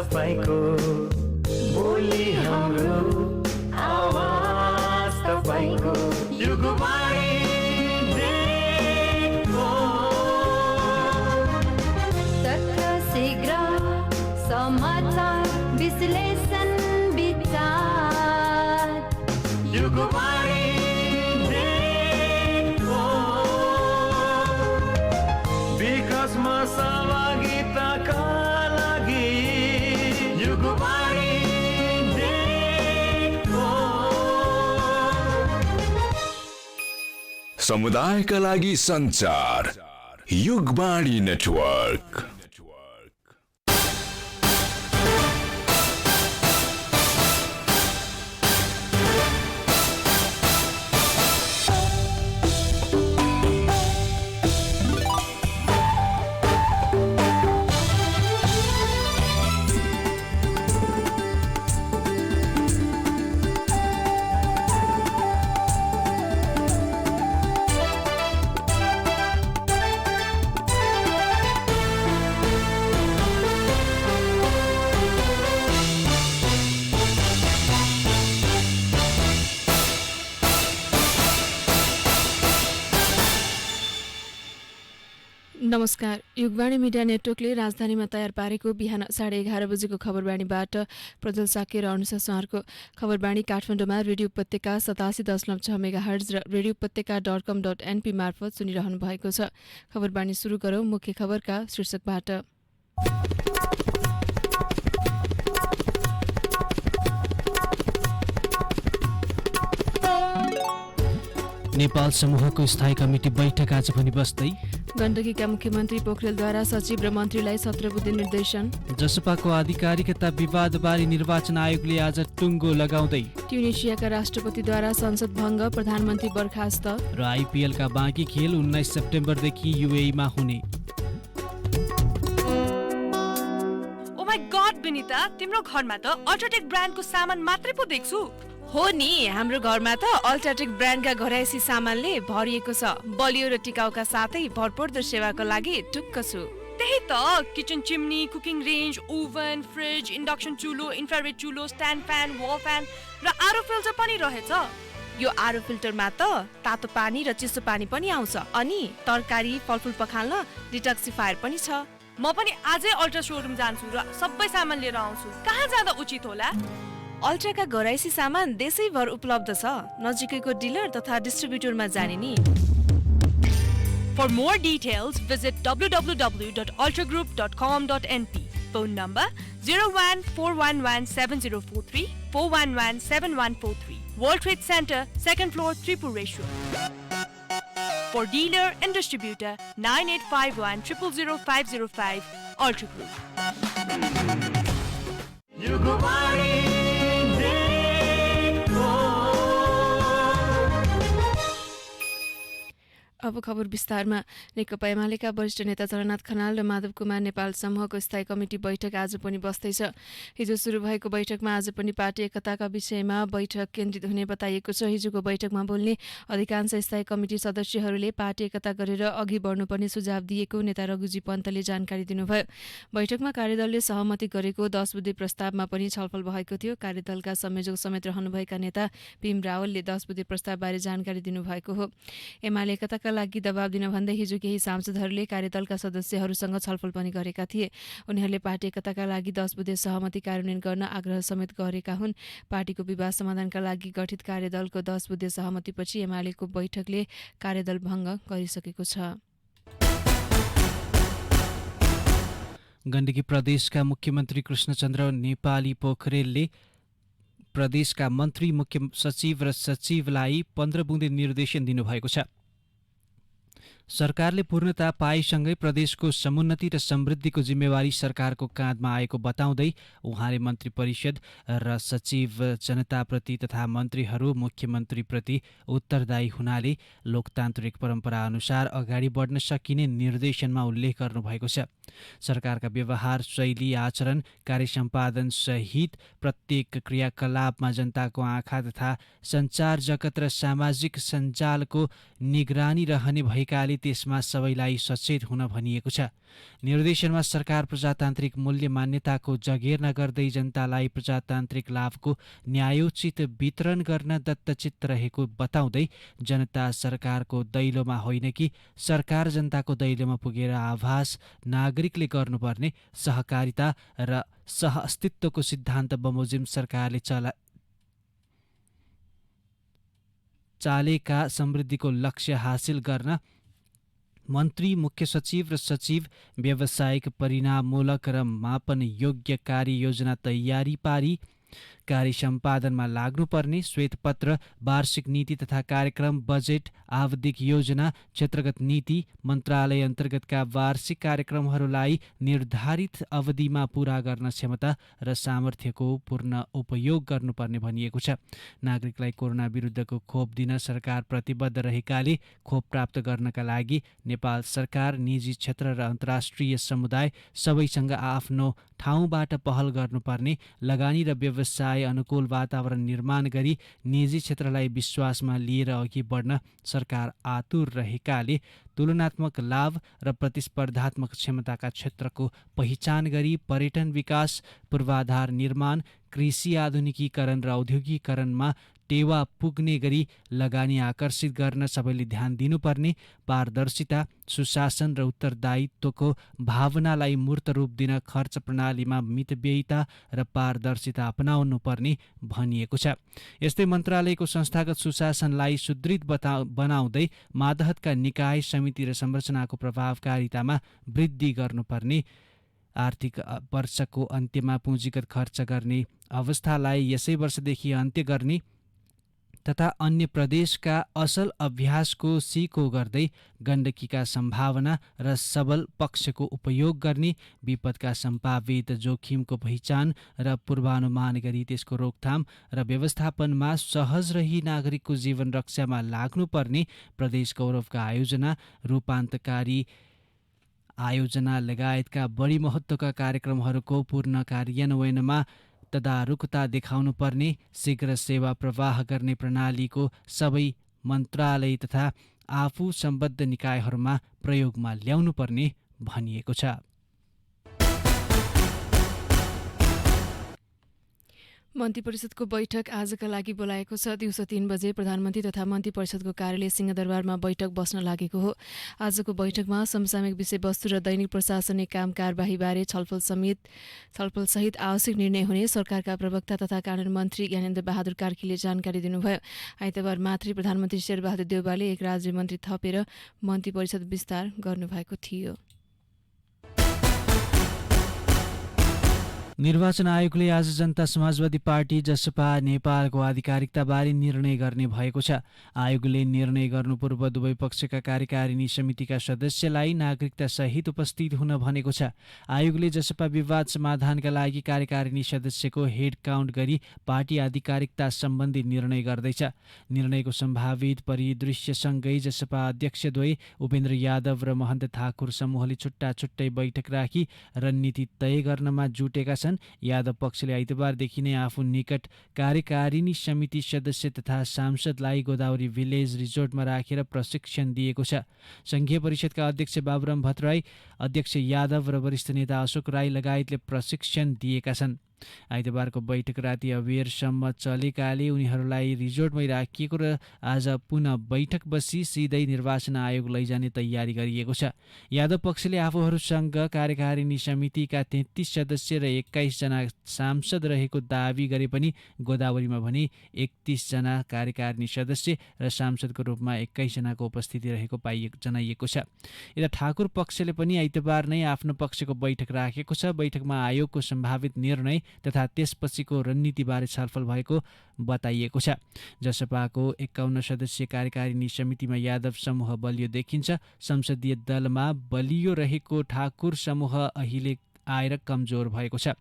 तपाईको बोली हाम्रो आवाज तपाईको युगवाणी देखो तथ्य शीघ्र समाचार विश्लेषण विचार युगवाणी देखो विकासमा सहभागिताका लागि युगवाणी देखो समुदायका लागि सञ्चार युगवाणी नेटवर्क। नमस्कार। युगवाणी मिडिया नेटवर्कले राजधानीमा तयार पारेको बिहान 11:30 बजेको खबरवाणीबाट प्रज्वल साके र अनुषा सहरको खबरवाणी काठमाडौँमा रेडियो उपत्यका 87.6 मेगाहर्ज र रेडियो उपत्यका.com.np मार्फत सुनिरहनु भएको छ। खबरवाणी सुरु गरौं मुख्य खबरका शीर्षकबाट। नेपाल समूहको स्थायी कमिटी बैठक आज पनि बस्दै। गण्डकीका मुख्यमन्त्री पोखरेलद्वारा सचिव र मन्त्रीलाई 17 बुँदे निर्देशन। जसपाको आधिकारिकता विवादबारे निर्वाचन आयोगले आज टुङ्गो लगाउँदै। ट्युनिसियाका राष्ट्रपतिद्वारा संसद भङ्ग, प्रधानमन्त्री बर्खास्त। र आइपिएलका बाँकी खेल 19 सेप्टेम्बरदेखि युएईमा हुने। ओ माय गॉड विनिता, तिम्रो घरमा त अल्ट्राटेक ब्रान्डको सामान मात्रै पो देख्छु। हो नि, हाम्रो घरमा त अल्ट्राटेक ब्रान्डका घरायसी सामानले भरिएको छ। बलियो र टिकाउका साथै भरपर्दो सेवाको लागि ढुक्क छु। त्यही त, kitchen chimney, cooking range, oven, fridge, induction चुलो, इन्फ्रारेड चुलो, स्ट्यान्ड फ्यान, वल फ्यान र आरो फिल्टर पनि रहेछ। यो आरो फिल्टरमा त तातो पानी र चिसो पानी पनि आउँछ। अनि तरकारी फलफुल पखाल्न डिटक्सिफायर पनि छ। म पनि आजै अल्ट्रा सोरुम जान्छु र सबै सामान लिएर आउँछु। कहाँ जाँदा उचित होला? अल्ट्राका घरायसी सामान देशैभर उपलब्ध छ। नजिकैको डिलर तथा डिस्ट्रिब्युटरमा जाने नि। For more details, visit www.ultragroup.com.np. Phone number 014117043 4117143. World Trade Center, 2nd floor, Tripureshwar. For dealer and distributor, 9851 000 505, Ultra Group. Yugvani अब खबर विस्तारमा। नेकपा एमालेका वरिष्ठ नेता झलनाथ खनाल र माधव कुमार नेपाल समूहको स्थायी कमिटी बैठक आज पनि बस्दैछ। हिजो सुरु भएको बैठकमा आज पनि पार्टी एकताका विषयमा बैठक केन्द्रित हुने बताइएको छ। हिजोको बैठकमा बोल्ने अधिकांश स्थायी कमिटी सदस्यहरूले पार्टी एकता गरेर अघि बढ्नुपर्ने सुझाव दिएको नेता रघुजी पन्तले जानकारी दिनुभयो। बैठकमा कार्यदलले सहमति गरेको 10 बुँदे प्रस्तावमा पनि छलफल भएको थियो। कार्यदलका संयोजक समेत रहनुभएका नेता भीम रावलले 10 बुँदे प्रस्तावबारे जानकारी दिनुभएको हो। एमाले एकताका लागि दबाब दिन भन्दै हिजो केही सांसदहरूले कार्यदलका सदस्यहरूसँग छलफल पनि गरेका थिए। उनीहरूले पार्टी एकताका लागि 10 बुँदे सहमति कार्यान्वयन गर्न आग्रह समेत गरेका हुन्। पार्टीको विवाद समाधानका लागि गठित कार्यदलको 10 बुँदे सहमतिपछि एमालेको बैठकले कार्यदल भङ्ग गरिसकेको छ। गण्डकी प्रदेशका मुख्यमन्त्री कृष्णचन्द्र नेपाली पोखरेलले प्रदेशका मन्त्री, मुख्य सचिव र सचिवलाई 15 बुँदे निर्देशन दिनुभएको छ। सरकारले पूर्णता पाएसँगै प्रदेशको समुन्नति र समृद्धिको जिम्मेवारी सरकारको काँधमा आएको बताउँदै उहाँले मन्त्री परिषद र सचिव जनताप्रति तथा मन्त्रीहरू मुख्यमन्त्रीप्रति उत्तरदायी हुनाले लोकतान्त्रिक परम्परा अनुसार अगाडि बढ्न सकिने निर्देशनमा उल्लेख गर्नुभएको छ। सरकारका व्यवहार शैली, आचरण, कार्य सम्पादन सहित प्रत्येक क्रियाकलापमा जनताको आँखा तथा सञ्चार जगत र सामाजिक सञ्जालको निगरानी रहने भएकाले त्यसमा सबैलाई सचेत हुन भनिएको छ। निर्देशनमा सरकार प्रजातान्त्रिक मूल्य मान्यताको जगेर्ना गर्दै जनतालाई प्रजातान्त्रिक लाभको न्यायोचित वितरण गर्न दत्तचित्त रहेको बताउँदै जनता सरकारको दैलोमा होइन कि सरकार जनताको दैलोमा पुगेर आभास नागरिकले गर्नुपर्ने सहकारिता र सहअस्तित्वको सिद्धान्त बमोजिम सरकारले चालेका समृद्धिको लक्ष्य हासिल गर्न मन्त्री, मुख्य सचिव र सचिव व्यावसायिक परिणाममूलक र मापन योग्य कार्ययोजना तयारी पारी कार्य सम्पादनमा लाग्नुपर्ने, श्वेतपत्र, वार्षिक नीति तथा कार्यक्रम, बजेट, आवधिक योजना, क्षेत्रगत नीति, मन्त्रालय अन्तर्गतका वार्षिक कार्यक्रमहरूलाई निर्धारित अवधिमा पूरा गर्न क्षमता र सामर्थ्यको पूर्ण उपयोग गर्नुपर्ने भनिएको छ। नागरिकलाई कोरोना विरुद्धको खोप दिन सरकार प्रतिबद्ध रहेकाले खोप प्राप्त गर्नका लागि नेपाल सरकार, निजी क्षेत्र र अन्तर्राष्ट्रिय समुदाय सबैसँग आफ्नो ठाउँबाट पहल गर्नुपर्ने, लगानी र व्यवसाय अनुकूल वातावरण निर्माण गरी निजी क्षेत्रलाई विश्वासमा लिएर अघि बढ्न सरकार आतुर रहेकाले तुलनात्मक लाभ र प्रतिस्पर्धात्मक क्षमताका क्षेत्रको पहिचान गरी पर्यटन विकास, पूर्वाधार निर्माण, कृषि आधुनिकीकरण र औद्योगिकरणमा टेवा पुग्ने गरी लगानी आकर्षित गर्न सबैले ध्यान दिनुपर्ने, पारदर्शिता, सुशासन र उत्तरदायित्वको भावनालाई मूर्त रूप दिन खर्च प्रणालीमा मितव्ययिता र पारदर्शिता अपनाउनु पर्ने भनिएको छ। यस्तै मन्त्रालयको संस्थागत सुशासनलाई सुदृढ बनाउँदै मातहतका निकाय, समिति र संरचनाको प्रभावकारितामा वृद्धि गर्नुपर्ने, आर्थिक वर्षको अन्त्यमा पुँजीगत खर्च गर्ने अवस्थालाई यसै वर्षदेखि अन्त्य गर्ने तथा अन्य प्रदेशका असल अभ्यासको सिको गर्दै गण्डकीका सम्भावना र सबल पक्षको उपयोग गर्ने, विपदका सम्भावित जोखिमको पहिचान र पूर्वानुमान गरी त्यसको रोकथाम र व्यवस्थापनमा सहज रही नागरिकको जीवन रक्षामा लाग्नुपर्ने, प्रदेश गौरवका आयोजना, रूपान्तकारी आयोजना लगायतका बढी महत्त्वका कार्यक्रमहरूको पूर्ण कार्यान्वयनमा तदारुकता देखाउनु पर्ने, शीघ्र सेवा प्रवाह गर्ने प्रणालीको सबै मन्त्रालय तथा आफू सम्बद्ध निकायहरूमा प्रयोगमा ल्याउनु पर्ने भनिएको छ। मन्त्री परिषदको बैठक आजका लागि बोलाएको छ। दिउँसो 3 बजे प्रधानमन्त्री तथा मन्त्री परिषदको कार्यालय सिंहदरबारमा बैठक बस्न लागेको हो। आजको बैठकमा समसामयिक विषयवस्तु र दैनिक प्रशासनिक काम कारबाहीबारे छलफलसहित आवश्यक निर्णय हुने सरकारका प्रवक्ता तथा कानून मन्त्री ज्ञानेन्द्र बहादुर कार्कीले जानकारी दिनुभयो। आइतबार माथि प्रधानमन्त्री शेरबहादुर देउवाले एक राज्य मन्त्री थपेर मन्त्री परिषद विस्तार गर्नुभएको थियो। निर्वाचन आयोगले आज जनता समाजवादी पार्टी जसपा नेपालको आधिकारिकताबारे निर्णय गर्ने भएको छ। आयोगले निर्णय गर्नु पूर्व दुवै पक्षका कार्यकारिणी समितिका सदस्यलाई नागरिकता सहित उपस्थित हुन भनेको छ। आयोगले जसपा विवाद समाधानका लागि कार्यकारिणी सदस्यको हेड काउन्ट गरी पार्टी आधिकारिकता सम्बन्धी निर्णय गर्दैछ। निर्णयको सम्भावित परिदृश्यसँगै जसपा अध्यक्षद्वय उपेन्द्र यादव र महन्त ठाकुर समूहले छुट्टा छुट्टै बैठक राखी रणनीति तय गर्नमा जुटेका छन्। यादव पक्षले आइतबारदेखि नै आफू निकट कार्यकारिणी समिति सदस्य तथा सांसदलाई गोदावरी भिलेज रिजोर्टमा राखेर प्रशिक्षण दिएको छ। संघीय परिषदका अध्यक्ष बाबुराम भट्टराई, अध्यक्ष यादव र वरिष्ठ नेता अशोक राई लगायतले प्रशिक्षण दिएका छन्। आइतबारको बैठक राति अबेरसम्म चलेकाले उनीहरूलाई रिजोर्टमै राखिएको र आज पुनः बैठक बसी सिधै निर्वाचन आयोग लैजाने तयारी गरिएको छ। यादव पक्षले आफूहरूसँग कार्यकारिणी समितिका 33 सदस्य र 21 जना सांसद रहेको दावी गरे पनि गोदावरीमा भने 31 जना कार्यकारिणी सदस्य र सांसदको रूपमा 21 जनाको उपस्थिति रहेको जनाइएको छ। यता ठाकुर पक्षले पनि आइतबार नै आफ्नो पक्षको बैठक राखेको छ। बैठकमा आयोगको सम्भावित निर्णय तथा त्यसपछिको रणनीतिबारे छलफल भएको बताइएको छ। जसपाको 51 सदस्यीय कार्यकारिणी समितिमा यादव समूह बलियो देखिन्छ। संसदीय दलमा बलियो रहेको ठाकुर समूह अहिले आएर कमजोर भएको छ।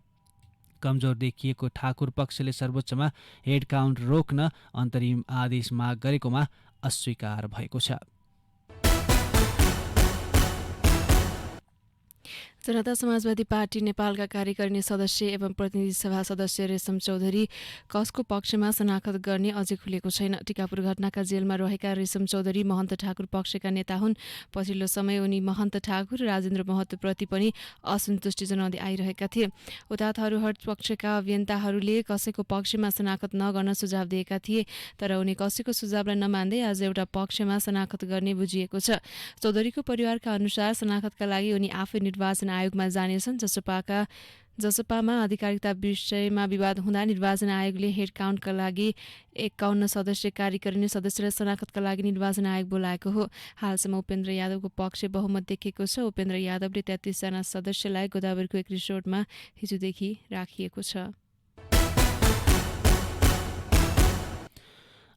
कमजोर देखिएको ठाकुर पक्षले सर्वोच्चमा हेड काउन्ट रोक्न अन्तरिम आदेश माग गरेकोमा अस्वीकार भएको छ। जनता समाजवादी पार्टी नेपालका कार्यकारिणी सदस्य एवं प्रतिनिधि सभा सदस्य रेशम चौधरी कसको पक्षमा शनाखत गर्ने अझै खुलेको छैन। टिकापुर घटनाका जेलमा रहेका रेशम चौधरी महन्त ठाकुर पक्षका नेता हुन्। पछिल्लो समय उनी महन्त ठाकुर राजेन्द्र महतोप्रति पनि असन्तुष्टि जनाउँदै आइरहेका थिए। उता थरुहट पक्षका अभियन्ताहरूले कसैको पक्षमा शनाखत नगर्न सुझाव दिएका थिए, तर उनी कसैको सुझावलाई नमान्दै आज एउटा पक्षमा शनाखत गर्ने बुझिएको छ। चौधरीको परिवारका अनुसार शनाखतका लागि उनी आफै निर्वाचन आयोगमा जानेछन्। जसपामा आधिकारिकता विषयमा विवाद हुँदा निर्वाचन आयोगले हेड काउन्टका लागि 51 सदस्य कार्यकारिणी सदस्यलाई शनाखतका लागि निर्वाचन आयोग बोलाएको हो। हालसम्म उपेन्द्र यादवको पक्ष बहुमत देखिएको छ। उपेन्द्र यादवले 33 जना सदस्यलाई गोदावरीको एक रिसोर्टमा हिजोदेखि राखिएको छ।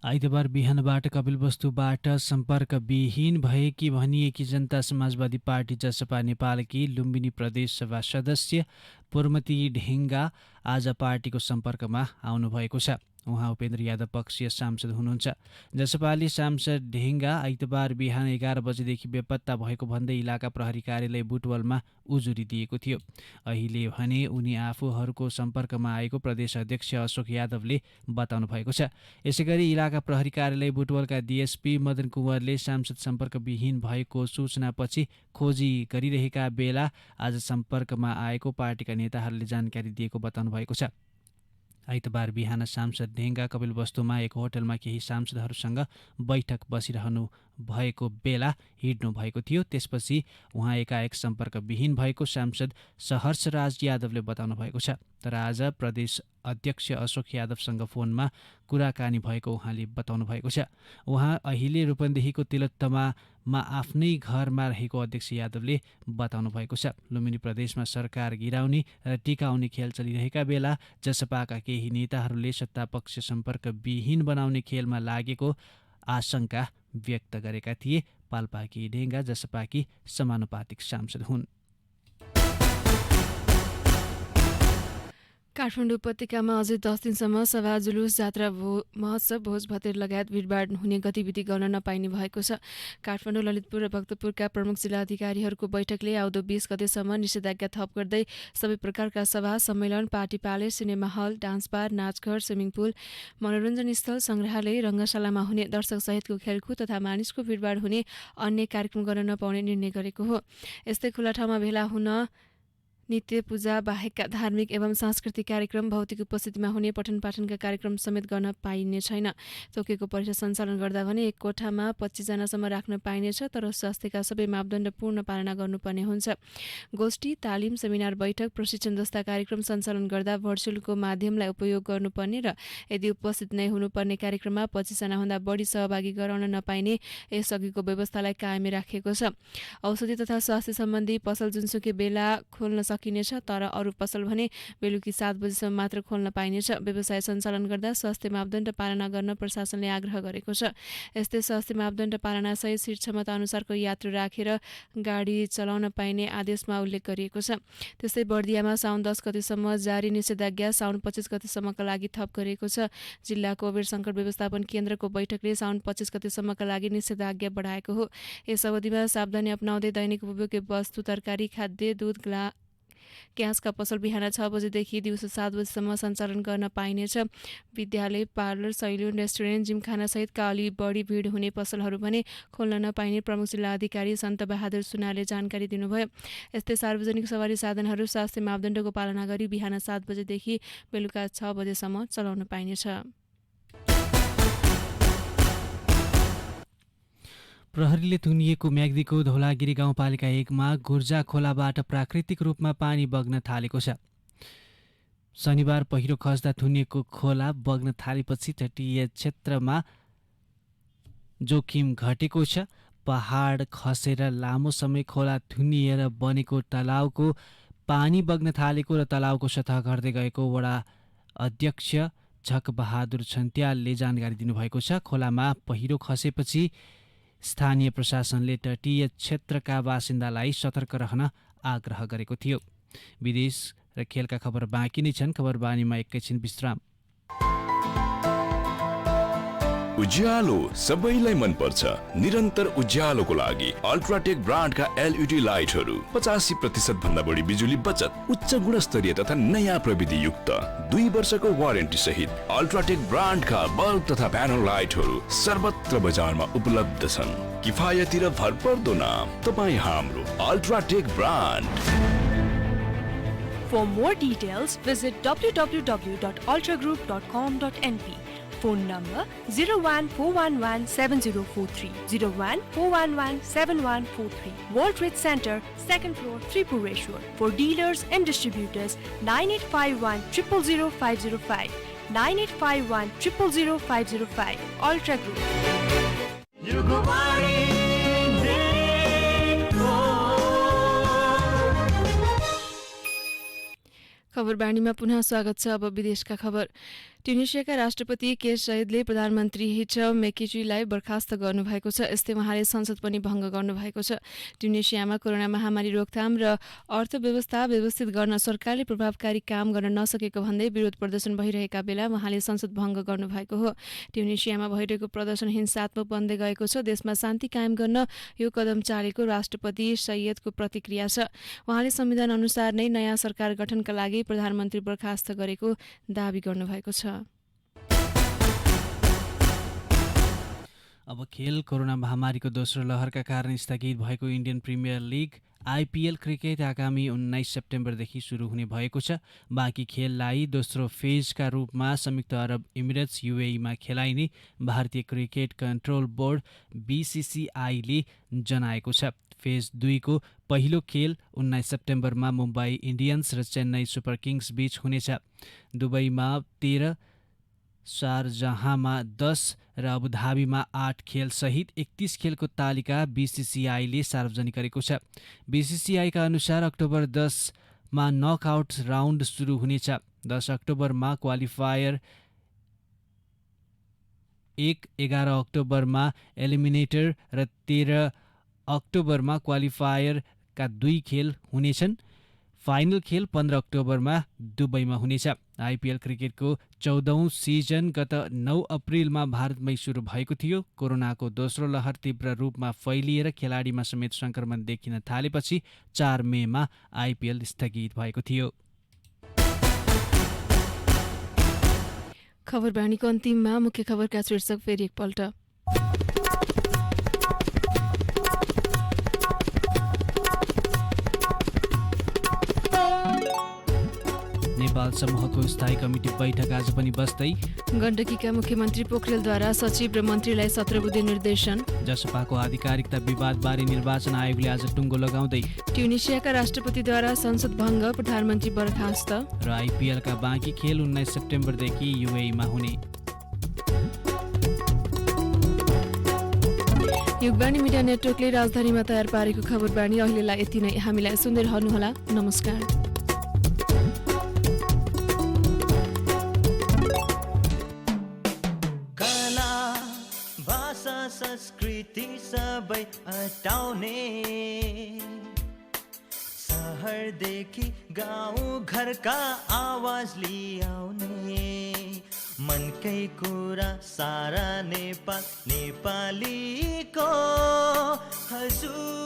आइतबार बिहानबाट कपिलवस्तुबाट सम्पर्कविहीन भएकी भनिएकी जनता समाजवादी पार्टी जसपा नेपालकी लुम्बिनी प्रदेश सभा सदस्य पूर्णमती ढेङ्गा आज पार्टीको सम्पर्कमा आउनुभएको छ। उहाँ उपेन्द्र यादव पक्षीय सांसद हुनुहुन्छ। जसपाले सांसद ढेङ्गा आइतबार बिहान 11 बजेदेखि बेपत्ता भएको भन्दै इलाका प्रहरी कार्यालय बुटवलमा उजुरी दिएको थियो। अहिले भने उनी आफूहरूको सम्पर्कमा आएको प्रदेश अध्यक्ष अशोक यादवले बताउनु भएको छ। यसैगरी इलाका प्रहरी कार्यालय बुटवलका डीएसपी मदन कुँवरले सांसद सम्पर्कविहीन भएको सूचनापछि खोजी गरिरहेका बेला आज सम्पर्कमा आएको पार्टीका नेताहरूले जानकारी दिएको बताउनु भएको छ। आइतबार बिहान सांसद ढेङ्गा कपिलवस्तुमा एक होटलमा केही सांसदहरूसँग बैठक बसिरहनु भएको बेला हिँड्नु भएको थियो। त्यसपछि उहाँ एकाएक सम्पर्कविहीन भएको सांसद सहर्षराज यादवले बताउनु भएको छ। तर आज प्रदेश अध्यक्ष अशोक यादवसँग फोनमा कुराकानी भएको उहाँले बताउनु भएको छ। उहाँ अहिले रूपन्देहीको तिलोत्तमामा आफ्नै घरमा रहेको अध्यक्ष यादवले बताउनु भएको छ। लुम्बिनी प्रदेशमा सरकार गिराउने र टिकाउने खेल चलिरहेका बेला जसपाका केही नेताहरूले सत्तापक्ष सम्पर्कविहीन बनाउने खेलमा लागेको आशंका व्यक्त गरेका थिए। पाल्पाकी ढेङ्गा जसपाकी समानुपातिक सांसद हुन्। काठमाडौँ उपत्यकामा अझै 10 दिनसम्म सभा जुलुस जात्रा महोत्सव भोज भतेर लगायत भिडभाड हुने गतिविधि गर्न नपाइने भएको छ। काठमाडौँ ललितपुर र भक्तपुरका प्रमुख जिल्ला अधिकारीहरूको बैठकले आउँदो 20 गतेसम्म निषेधाज्ञा थप गर्दै सबै प्रकारका सभा सम्मेलन, party palace, cinema hall, dance bar, नाचघर, स्विमिङ पुल, मनोरञ्जन स्थल, संग्रहालय, रङ्गशालामा हुने दर्शक सहितको खेलकुद तथा मानिसको भिडभाड हुने अन्य कार्यक्रम गर्न नपाउने निर्णय गरेको हो। यस्तै खुला ठाउँमा भेला हुन, नित्य पूजा बाहेकका धार्मिक एवं सांस्कृतिक कार्यक्रम, भौतिक उपस्थितिमा हुने पठन पाठनका कार्यक्रम समेत गर्न पाइने छैन। तोकेको परीक्षा सञ्चालन गर्दा भने एक कोठामा 25 जनासम्म राख्न पाइनेछ, तर स्वास्थ्यका सबै मापदण्ड पूर्ण पालना गर्नुपर्ने हुन्छ। गोष्ठी, तालिम, सेमिनार, बैठक, प्रशिक्षण जस्ता कार्यक्रम सञ्चालन गर्दा भर्चुअलको माध्यमलाई उपयोग गर्नुपर्ने र यदि उपस्थित नै हुनुपर्ने कार्यक्रममा 25 जनाभन्दा बढी सहभागी गराउन नपाइने यसअघिको व्यवस्थालाई कायमै राखिएको छ। औषधि तथा स्वास्थ्य सम्बन्धी पसल जुनसुकै बेला खोल्न सकिनेछ, तर अरू पसल भने बेलुकी 7 बजेसम्म मात्र खोल्न पाइनेछ। व्यवसाय सञ्चालन गर्दा स्वास्थ्य मापदण्ड पालना गर्न प्रशासनले आग्रह गरेको छ। यस्तै स्वास्थ्य मापदण्ड पालनासहित सीट क्षमता अनुसारको यात्रु राखेर गाडी चलाउन पाइने आदेशमा उल्लेख गरिएको छ। त्यस्तै बर्दियामा साउन 10 गतेसम्म जारी निषेधाज्ञा साउन 25 गतेसम्मका लागि थप गरिएको छ। जिल्ला कोभिड सङ्कट व्यवस्थापन केन्द्रको बैठकले साउन 25 गतेसम्मका लागि निषेधाज्ञा बढाएको हो। यस अवधिमा सावधानी अपनाउँदै दैनिक उपभोग्य वस्तु, तरकारी, खाद्य, दुध, ग्यासका पसल बिहान 6 बजेदेखि दिउँसो 7 बजेसम्म सञ्चालन गर्न पाइनेछ। विद्यालय, पार्लर, सैलुन, रेस्टुरेन्ट, जिमखाना सहितका अलि बढी भिड हुने पसलहरू भने खोल्न नपाइने प्रमुख जिल्ला अधिकारी सन्त बहादुर सुनारले जानकारी दिनुभयो। यस्तै सार्वजनिक सवारी साधनहरू स्वास्थ्य मापदण्डको पालना गरी बिहान 7 बजेदेखि बेलुका 6 बजेसम्म चलाउन पाइनेछ। प्रहरीले थुनिएको म्याग्दीको धौलागिरी गाउँपालिका 1 मा गुर्जा खोलाबाट प्राकृतिक रूपमा पानी बग्न थालेको छ। शनिबार पहिरो खस्दा थुनिएको खोला बग्न थालेपछि तटीय क्षेत्रमा जोखिम घटेको छ। पहाड खसेर लामो समय खोला थुनिएर बनेको तलाउको पानी बग्न थालेको र तलाउको सतह घट्दै गएको वडा अध्यक्ष झकबहादुर छन्त्यालले जानकारी दिनुभएको छ। खोलामा पहिरो खसेपछि स्थानीय प्रशासनले तटीय क्षेत्रका बासिन्दालाई सतर्क रहन आग्रह गरेको थियो। विदेश र खेलका खबर बाँकी नै छन्। खबर बानीमा एकैछिन विश्राम। उज्यालो सबैलाई मन पर्छ। निरन्तर उज्यालोको लागि अल्ट्राटेक ब्रान्डका एलइडी लाइटहरू 85% भन्दा बढी बिजुली बचत, उच्च गुणस्तरीय तथा नयाँ प्रविधि युक्त 2 वर्षको वारेन्टी सहित अल्ट्राटेक ब्रान्डका बल्ब तथा प्यानल लाइटहरू सर्वत्र बजारमा उपलब्ध छन्। किफायती र भरपर्दो नाम तपाईँ हाम्रो UltraTech brand. For more details, visit www.ultragroup.com.np. Phone number 014117043, 014117143. World Trade Center, 2nd floor, Tripureshwar. For dealers and distributors, 9851 000505, 9851 000505. Ultra Group. Yugvani देखो। खबरबाणीमा पुनः स्वागत छ। अब विदेशका खबर। ट्युनिसियाका राष्ट्रपति केस सैयदले प्रधानमन्त्री हिटलर मेकिचीलाई बर्खास्त गर्नुभएको छ। यस्तै उहाँले संसद पनि भङ्ग गर्नुभएको छ। ट्युनिसियामा कोरोना महामारी रोकथाम र अर्थव्यवस्था व्यवस्थित गर्न सरकारले प्रभावकारी काम गर्न नसकेको भन्दै विरोध प्रदर्शन भइरहेका बेला उहाँले संसद भङ्ग गर्नुभएको हो। ट्युनिसियामा भइरहेको प्रदर्शन हिंसात्मक बन्दै गएको छ। देशमा शान्ति कायम गर्न यो कदम चालेको राष्ट्रपति सैयदको प्रतिक्रिया छ। उहाँले संविधान अनुसार नै नयाँ सरकार गठनका लागि प्रधानमन्त्री बर्खास्त गरेको दावी गर्नुभएको छ। अब खेल। कोरोना महामारीको दोस्रो लहरका कारण स्थगित भएको Indian premier league IPL cricket आगामी 19 सेप्टेम्बरदेखि सुरु हुने भएको छ। बाँकी खेललाई दोस्रो फेजका रूपमा संयुक्त अरब इमिरेट्स युएईमा खेलाइने भारतीय क्रिकेट कन्ट्रोल बोर्ड बीसीसीआईले जनाएको छ। फेज 2 को पहिलो खेल 19 सेप्टेम्बरमा मुम्बई इन्डियन्स र चेन्नई सुपर किङ्स बीच हुनेछ। दुबईमा 13, शारजाहमा 10 र अबुधाबीमा 8 खेल सहित 31 खेलको तालिका बीसीसीआईले सार्वजनिक गरेको छ। बीसीसीआईका अनुसार अक्टोबर 10 मा नकआउट राउन्ड सुरु हुनेछ। 10 अक्टोबरमा क्वालिफायर 1, 11 अक्टोबरमा एलिमिनेटर र 13 अक्टोबरमा क्वालिफायरका 2 खेल हुनेछन्। फाइनल खेल 15 अक्टोबरमा दुबईमा हुनेछ। आइपिएल क्रिकेटको 14औं सिजन गत 9 अप्रिलमा भारतमै सुरु भएको थियो। कोरोनाको दोस्रो लहर तीव्र रूपमा फैलिएर खेलाडीमा समेत संक्रमण देखिन थालेपछि 4 मेमा आइपिएल स्थगित भएको थियो। खबरबाणीको अन्तिममा मुख्य खबरका शीर्षक फेरि एकपल्ट। नेपाल समूहको स्थायी कमिटी बैठक आज पनि बस्दै। गण्डकीका मुख्यमन्त्री पोखरेलद्वारा सचिव र मन्त्रीलाई 17 बुँदे निर्देशन। जसपाको आधिकारिकता विवादबारे निर्वाचन आयोगले आज टुङ्गो लगाउँदै। ट्युनिसियाका राष्ट्रपतिद्वारा संसद भङ्ग, प्रधानमन्त्री बर्खास्त। र आइपिएलका बाँकी खेल 19 सेप्टेम्बरदेखि युएईमा हुने। युगबाणी मिडिया नेटवर्कले राजधानीमा तयार पारेको खबरबाणी अहिलेलाई यति नै। हामीलाई सुन्दै रहनुहोला। नमस्कार। संस्कृति सबै हटाउने, सहरदेखि गाउँ घरका आवाज लियाउने, मनकै कुरा सारा नेपाल नेपालीको हजुर।